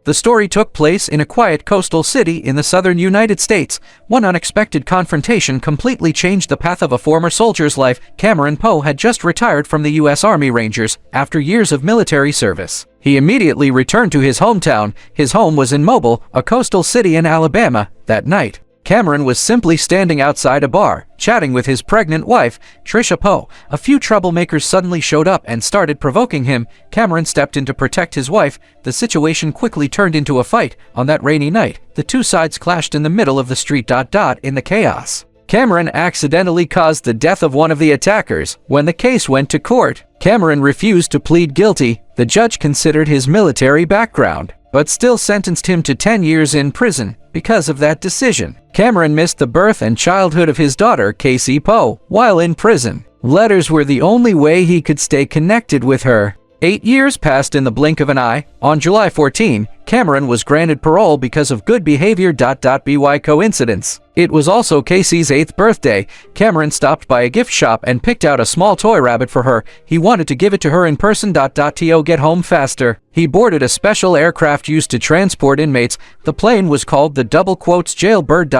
The story took place in a quiet coastal city in the southern United States. One unexpected confrontation completely changed the path of a former soldier's life. Cameron Poe had just retired from the U.S. Army Rangers after years of military service. He immediately returned to his hometown. His home was in Mobile, a coastal city in Alabama. That night, Cameron was simply standing outside a bar, chatting with his pregnant wife, Trisha Poe. A few troublemakers suddenly showed up and started provoking him. Cameron stepped in to protect his wife. The situation quickly turned into a fight. On that rainy night, the two sides clashed in the middle of the street. In the chaos, Cameron accidentally caused the death of one of the attackers. When the case went to court, Cameron refused to plead guilty. The judge considered his military background, but still sentenced him to 10 years in prison because of that decision. Cameron missed the birth and childhood of his daughter, Casey Poe, while in prison. Letters were the only way he could stay connected with her. 8 years passed in the blink of an eye. On July 14, Cameron was granted parole because of good behavior. By coincidence, it was also Casey's 8th birthday. Cameron stopped by a gift shop and picked out a small toy rabbit for her. He wanted to give it to her in person. To get home faster, he boarded a special aircraft used to transport inmates. The plane was called the Jailbird.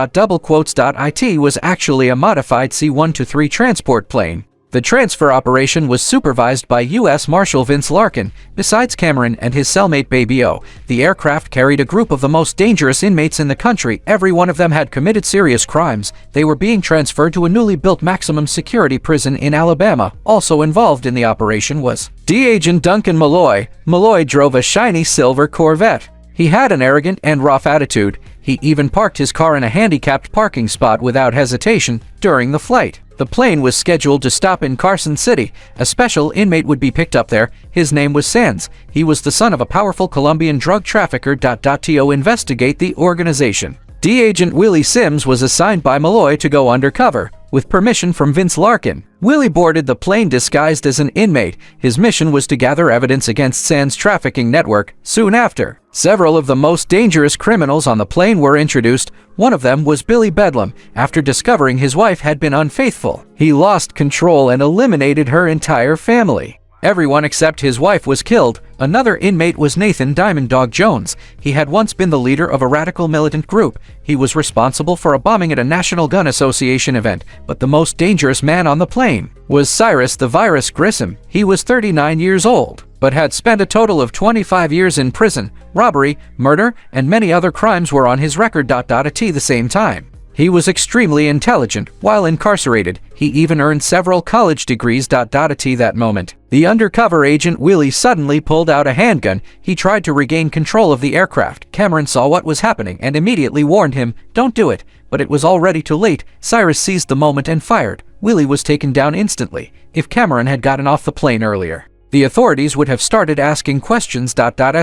It was actually a modified C-123 transport plane. The transfer operation was supervised by U.S. Marshal Vince Larkin. Besides Cameron and his cellmate Baby O, the aircraft carried a group of the most dangerous inmates in the country. Every one of them had committed serious crimes. They were being transferred to a newly built maximum security prison in Alabama. Also involved in the operation was D-Agent Duncan Malloy. Malloy drove a shiny silver Corvette. He had an arrogant and rough attitude. He even parked his car in a handicapped parking spot without hesitation during the flight. The plane was scheduled to stop in Carson City. A special inmate would be picked up there. His name was Sands. He was the son of a powerful Colombian drug trafficker. To investigate the organization, D-Agent Willie Sims was assigned by Malloy to go undercover, with permission from Vince Larkin. Willie boarded the plane disguised as an inmate. His mission was to gather evidence against Sands' trafficking network. Soon after, several of the most dangerous criminals on the plane were introduced. One of them was Billy Bedlam. After discovering his wife had been unfaithful, he lost control and eliminated her entire family. Everyone except his wife was killed. Another inmate was Nathan Diamond Dog Jones. He had once been the leader of a radical militant group. He was responsible for a bombing at a National Gun Association event. But the most dangerous man on the plane was Cyrus the Virus Grissom. He was 39 years old, but had spent a total of 25 years in prison. Robbery, murder, and many other crimes were on his record. At the same time, he was extremely intelligent. While incarcerated, he even earned several college degrees. At that moment, the undercover agent Willie suddenly pulled out a handgun. He tried to regain control of the aircraft. Cameron saw what was happening and immediately warned him, "Don't do it." But it was already too late. Cyrus seized the moment and fired. Willie was taken down instantly. If Cameron had gotten off the plane earlier, the authorities would have started asking questions.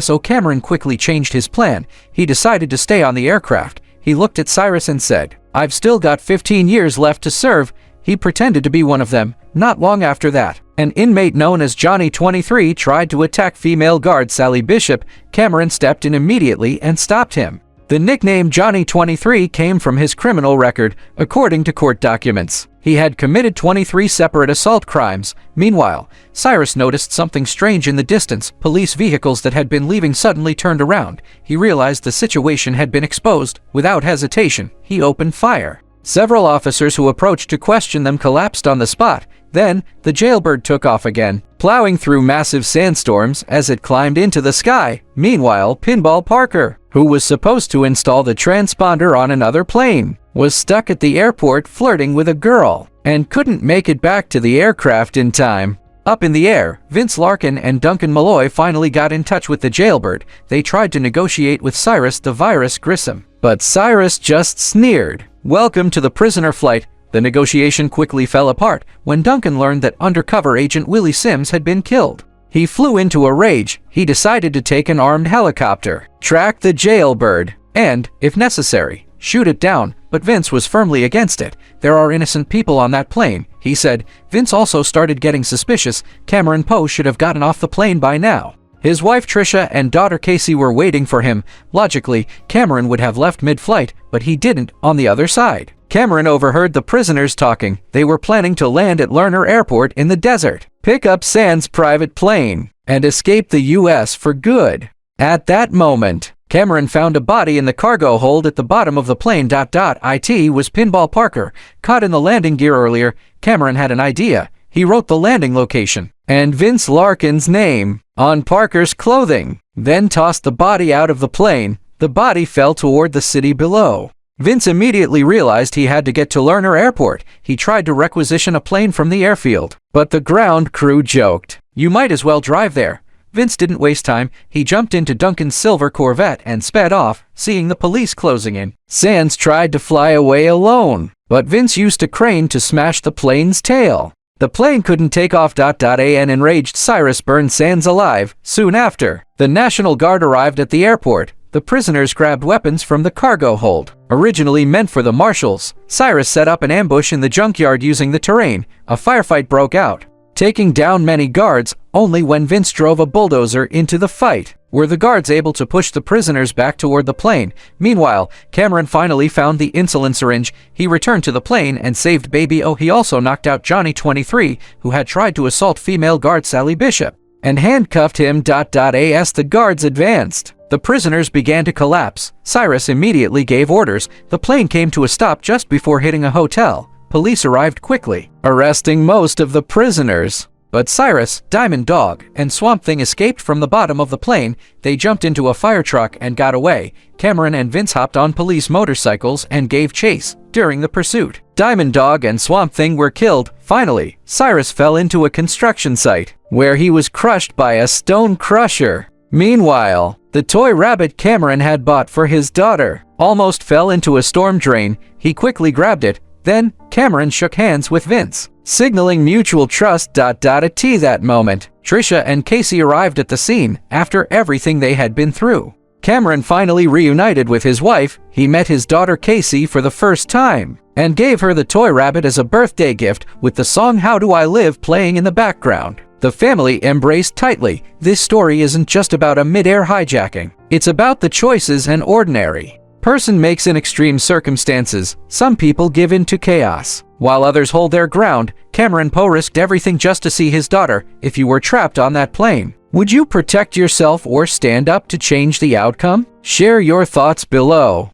So Cameron quickly changed his plan. He decided to stay on the aircraft. He looked at Cyrus and said, "I've still got 15 years left to serve." He pretended to be one of them. Not long after that, an inmate known as Johnny 23 tried to attack female guard Sally Bishop. Cameron stepped in immediately and stopped him. The nickname Johnny 23 came from his criminal record, according to court documents. He had committed 23 separate assault crimes. Meanwhile, Cyrus noticed something strange in the distance. Police vehicles that had been leaving suddenly turned around. He realized the situation had been exposed. Without hesitation, he opened fire. Several officers who approached to question them collapsed on the spot. Then, the jailbird took off again, plowing through massive sandstorms as it climbed into the sky. Meanwhile, Pinball Parker, who was supposed to install the transponder on another plane, was stuck at the airport flirting with a girl and couldn't make it back to the aircraft in time. Up in the air, Vince Larkin and Duncan Malloy finally got in touch with the jailbird. They tried to negotiate with Cyrus the Virus Grissom, but Cyrus just sneered. "Welcome to the prisoner flight." The negotiation quickly fell apart when Duncan learned that undercover agent Willie Sims had been killed. He flew into a rage. He decided to take an armed helicopter, track the jailbird, and, if necessary, shoot it down. But Vince was firmly against it. "There are innocent people on that plane," he said. Vince also started getting suspicious. Cameron Poe should have gotten off the plane by now. His wife Trisha and daughter Casey were waiting for him. Logically, Cameron would have left mid-flight, but he didn't. On the other side, Cameron overheard the prisoners talking. They were planning to land at Lerner Airport in the desert, pick up Sands' private plane, and escape the U.S. for good. At that moment, Cameron found a body in the cargo hold at the bottom of the plane. It was Pinball Parker, caught in the landing gear earlier. Cameron had an idea. He wrote the landing location and Vince Larkin's name on Parker's clothing, then tossed the body out of the plane. The body fell toward the city below. Vince immediately realized he had to get to Lerner Airport. He tried to requisition a plane from the airfield, but the ground crew joked, "You might as well drive there." Vince didn't waste time. He jumped into Duncan's silver Corvette and sped off, seeing the police closing in. Sands tried to fly away alone, but Vince used a crane to smash the plane's tail. The plane couldn't take off. An enraged Cyrus burned Sands alive. Soon after, the National Guard arrived at the airport. The prisoners grabbed weapons from the cargo hold, originally meant for the marshals. Cyrus set up an ambush in the junkyard using the terrain. A firefight broke out, taking down many guards. Only when Vince drove a bulldozer into the fight were the guards able to push the prisoners back toward the plane. Meanwhile, Cameron finally found the insulin syringe. He returned to the plane and saved Baby O. He also knocked out Johnny 23, who had tried to assault female guard Sally Bishop, and handcuffed him. As the guards advanced, the prisoners began to collapse. Cyrus immediately gave orders. The plane came to a stop just before hitting a hotel. Police arrived quickly, arresting most of the prisoners. But Cyrus, Diamond Dog, and Swamp Thing escaped from the bottom of the plane. They jumped into a fire truck and got away. Cameron and Vince hopped on police motorcycles and gave chase during the pursuit. Diamond Dog and Swamp Thing were killed. Finally, Cyrus fell into a construction site, where he was crushed by a stone crusher. Meanwhile, the toy rabbit Cameron had bought for his daughter almost fell into a storm drain. He quickly grabbed it. Then, Cameron shook hands with Vince, signaling mutual trust. At that moment, Trisha and Casey arrived at the scene after everything they had been through. Cameron finally reunited with his wife. He met his daughter Casey for the first time and gave her the toy rabbit as a birthday gift, with the song "How Do I Live" playing in the background. The family embraced tightly. This story isn't just about a mid-air hijacking. It's about the choices an ordinary person makes in extreme circumstances. Some people give in to chaos, while others hold their ground. Cameron Poe risked everything just to see his daughter. If you were trapped on that plane, would you protect yourself or stand up to change the outcome? Share your thoughts below.